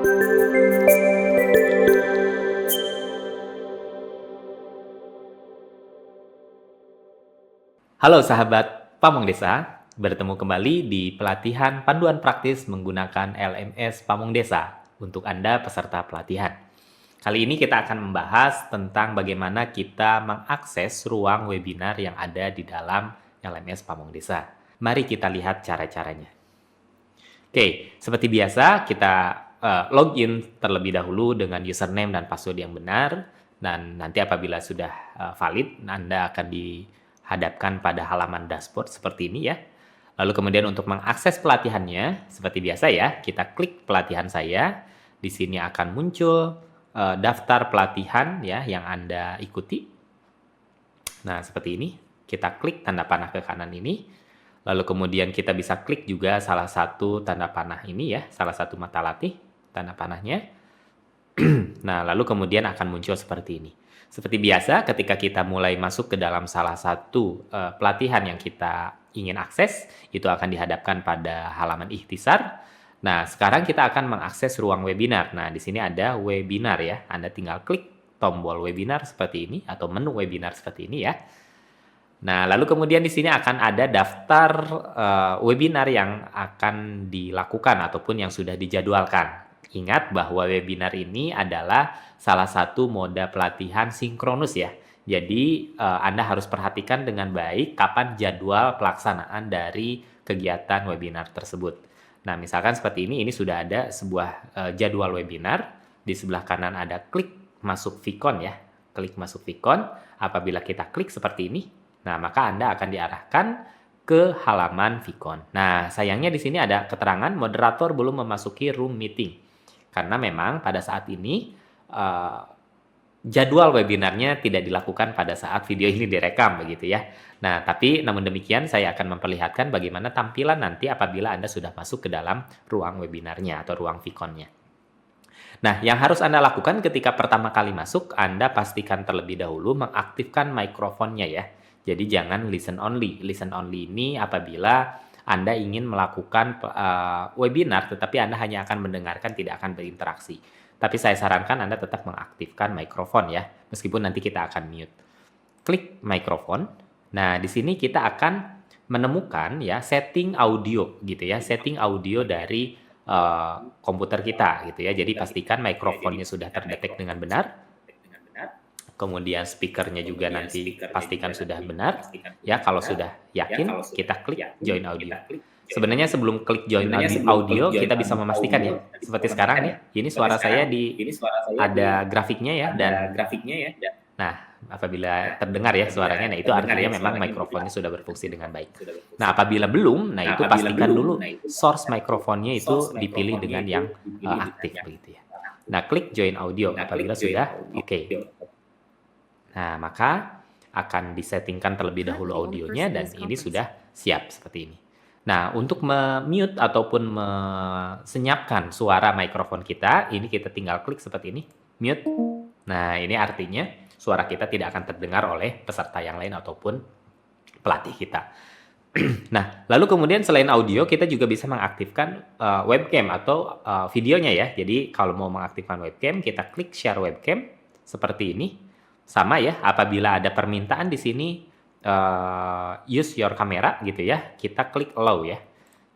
Halo sahabat Pamong Desa, bertemu kembali di pelatihan panduan praktis menggunakan LMS Pamong Desa untuk Anda peserta pelatihan. Kali ini kita akan membahas tentang bagaimana kita mengakses ruang webinar yang ada di dalam LMS Pamong Desa. Mari kita lihat cara-caranya. Oke, seperti biasa kita login terlebih dahulu dengan username dan password yang benar, dan nanti apabila sudah valid, Anda akan dihadapkan pada halaman dashboard seperti ini ya. Lalu kemudian untuk mengakses pelatihannya, seperti biasa ya, kita klik pelatihan saya. Di sini akan muncul daftar pelatihan ya yang Anda ikuti. Nah, seperti ini. Kita klik tanda panah ke kanan ini. Lalu kemudian kita bisa klik juga salah satu tanda panah ini ya, salah satu mata latih, tanda panahnya. Nah, lalu kemudian akan muncul seperti ini. Seperti biasa, ketika kita mulai masuk ke dalam salah satu pelatihan yang kita ingin akses, itu akan dihadapkan pada halaman ikhtisar. Nah, sekarang kita akan mengakses ruang webinar. Nah, di sini ada webinar ya. Anda tinggal klik tombol webinar seperti ini, atau menu webinar seperti ini ya. Nah, lalu kemudian di sini akan ada daftar webinar yang akan dilakukan ataupun yang sudah dijadwalkan. Ingat bahwa webinar ini adalah salah satu moda pelatihan sinkronus ya. Jadi, Anda harus perhatikan dengan baik kapan jadwal pelaksanaan dari kegiatan webinar tersebut. Nah, misalkan seperti ini sudah ada sebuah jadwal webinar. Di sebelah kanan ada klik masuk Vicon ya. Klik masuk Vicon. Apabila kita klik seperti ini, nah, maka Anda akan diarahkan ke halaman Vicon. Nah, sayangnya di sini ada keterangan moderator belum memasuki room meeting. Karena memang pada saat ini jadwal webinarnya tidak dilakukan pada saat video ini direkam begitu ya. Nah, tapi namun demikian saya akan memperlihatkan bagaimana tampilan nanti apabila Anda sudah masuk ke dalam ruang webinarnya atau ruang Viconnya. Nah, yang harus Anda lakukan ketika pertama kali masuk, Anda pastikan terlebih dahulu mengaktifkan mikrofonnya ya. Jadi jangan listen only. Listen only ini apabila Anda ingin melakukan webinar tetapi Anda hanya akan mendengarkan, tidak akan berinteraksi. Tapi saya sarankan Anda tetap mengaktifkan mikrofon ya, meskipun nanti kita akan mute. Klik mikrofon. Nah, di sini kita akan menemukan ya setting audio gitu ya, setting audio dari komputer kita gitu ya. Jadi pastikan mikrofonnya sudah terdetek dengan benar. Kemudian speakernya juga nanti pastikan sudah benar. Ya, kalau sudah yakin, kita klik join audio. Sebenarnya sebelum klik join audio, kita bisa memastikan ya. Seperti sekarang nih, ini suara saya ada grafiknya ya. Dan nah, apabila terdengar ya suaranya, nah itu artinya memang mikrofonnya sudah berfungsi dengan baik. Nah, apabila belum, nah itu pastikan dulu source mikrofonnya itu dipilih dengan yang aktif begitu ya. Nah, klik join audio apabila sudah oke. Nah, maka akan disettingkan terlebih dahulu audionya dan ini sudah siap seperti ini. Nah, untuk mute ataupun senyapkan suara mikrofon kita, ini kita tinggal klik seperti ini, mute. Nah, ini artinya suara kita tidak akan terdengar oleh peserta yang lain ataupun pelatih kita. Nah, lalu kemudian selain audio, kita juga bisa mengaktifkan webcam atau videonya ya. Jadi, kalau mau mengaktifkan webcam, kita klik share webcam seperti ini. Sama ya, apabila ada permintaan di sini use your camera gitu ya, kita klik allow ya.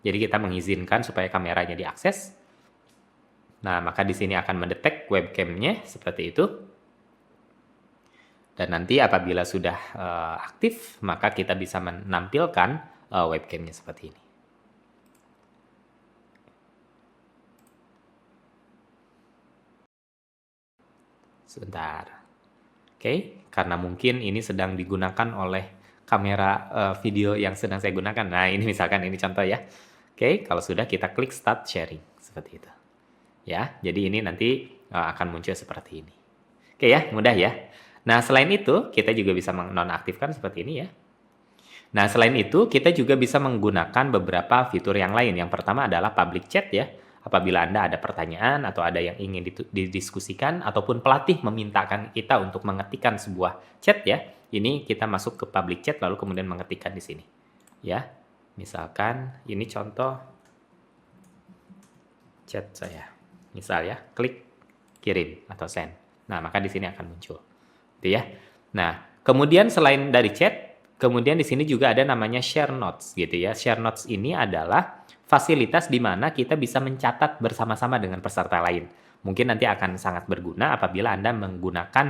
Jadi kita mengizinkan supaya kameranya diakses. Nah, maka di sini akan mendetek webcamnya seperti itu. Dan nanti apabila sudah aktif, maka kita bisa menampilkan webcamnya seperti ini. Sebentar. Oke, karena mungkin ini sedang digunakan oleh kamera video yang sedang saya gunakan. Nah, ini misalkan ini contoh ya. Oke, kalau sudah kita klik start sharing seperti itu. Ya, jadi ini nanti akan muncul seperti ini. Oke ya, mudah ya. Nah, selain itu kita juga bisa menonaktifkan seperti ini ya. Nah, selain itu kita juga bisa menggunakan beberapa fitur yang lain. Yang pertama adalah public chat ya. Apabila Anda ada pertanyaan atau ada yang ingin didiskusikan ataupun pelatih memintakan kita untuk mengetikkan sebuah chat ya, ini kita masuk ke public chat lalu kemudian mengetikkan di sini. Ya. Misalkan ini contoh chat saya. misal ya, klik kirim atau send. Nah, maka di sini akan muncul. Gitu ya. Nah, kemudian selain dari chat, kemudian di sini juga ada namanya share notes gitu ya. Share notes ini adalah fasilitas di mana kita bisa mencatat bersama-sama dengan peserta lain. Mungkin nanti akan sangat berguna apabila Anda menggunakan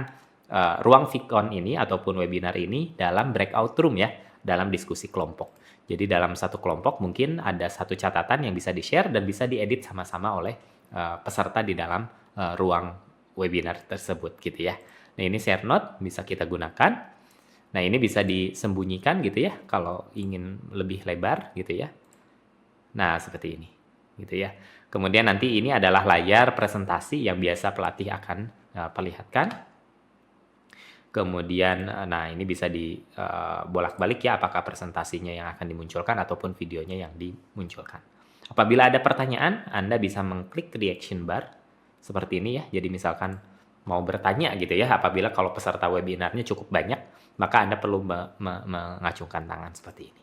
ruang Vicon ini ataupun webinar ini dalam breakout room ya, dalam diskusi kelompok. Jadi dalam satu kelompok mungkin ada satu catatan yang bisa di-share dan bisa diedit sama-sama oleh peserta di dalam ruang webinar tersebut gitu ya. Nah, ini share note bisa kita gunakan. Nah, ini bisa disembunyikan gitu ya kalau ingin lebih lebar gitu ya. Nah, seperti ini gitu ya. Kemudian nanti ini adalah layar presentasi yang biasa pelatih akan perlihatkan. Kemudian, nah ini bisa bolak-balik ya apakah presentasinya yang akan dimunculkan ataupun videonya yang dimunculkan. Apabila ada pertanyaan, Anda bisa mengklik reaction bar seperti ini ya. Jadi misalkan mau bertanya gitu ya, apabila kalau peserta webinarnya cukup banyak, maka Anda perlu mengacungkan tangan seperti ini.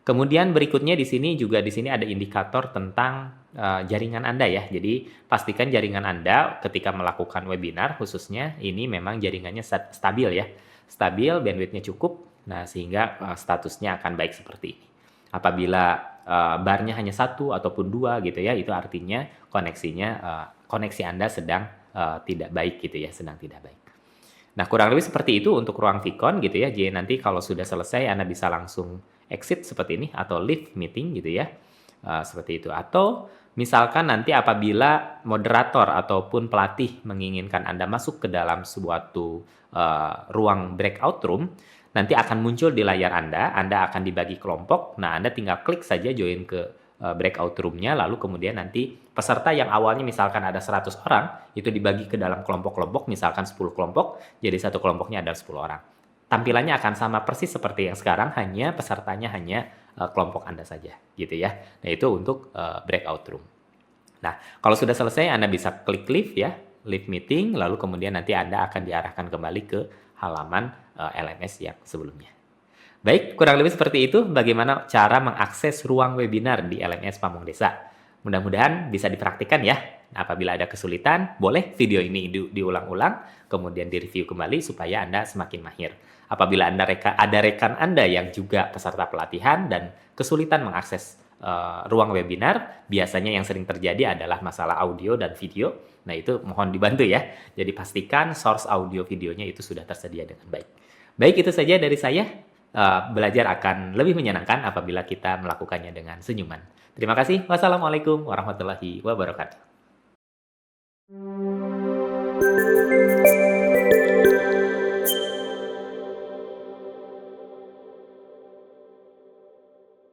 Kemudian berikutnya di sini ada indikator tentang jaringan Anda ya. Jadi pastikan jaringan Anda ketika melakukan webinar khususnya ini memang jaringannya stabil ya. Stabil, bandwidth-nya cukup. Nah, sehingga statusnya akan baik seperti ini. Apabila barnya hanya 1 ataupun 2 gitu ya, itu artinya koneksi Anda sedang tidak baik gitu ya, sedang tidak baik. Nah, kurang lebih seperti itu untuk ruang Vicon gitu ya. Jadi nanti kalau sudah selesai Anda bisa langsung exit seperti ini atau leave meeting gitu ya. Seperti itu. Atau misalkan nanti apabila moderator ataupun pelatih menginginkan Anda masuk ke dalam suatu ruang breakout room, nanti akan muncul di layar Anda akan dibagi kelompok. Nah, Anda tinggal klik saja join ke breakout room-nya, lalu kemudian nanti peserta yang awalnya misalkan ada 100 orang, itu dibagi ke dalam kelompok-kelompok, misalkan 10 kelompok, jadi satu kelompoknya ada 10 orang. Tampilannya akan sama persis seperti yang sekarang, hanya pesertanya hanya kelompok Anda saja, gitu ya. Nah, itu untuk breakout room. Nah, kalau sudah selesai, Anda bisa klik leave ya, leave meeting, lalu kemudian nanti Anda akan diarahkan kembali ke halaman LMS yang sebelumnya. Baik, kurang lebih seperti itu bagaimana cara mengakses ruang webinar di LMS Pamong Desa. Mudah-mudahan bisa dipraktikkan ya. Apabila ada kesulitan, boleh video ini diulang-ulang, kemudian direview kembali supaya Anda semakin mahir. Apabila ada rekan Anda yang juga peserta pelatihan dan kesulitan mengakses ruang webinar, biasanya yang sering terjadi adalah masalah audio dan video. Nah, itu mohon dibantu ya. Jadi pastikan source audio videonya itu sudah tersedia dengan baik. Baik, itu saja dari saya. Belajar akan lebih menyenangkan apabila kita melakukannya dengan senyuman. Terima kasih. Wassalamualaikum warahmatullahi wabarakatuh.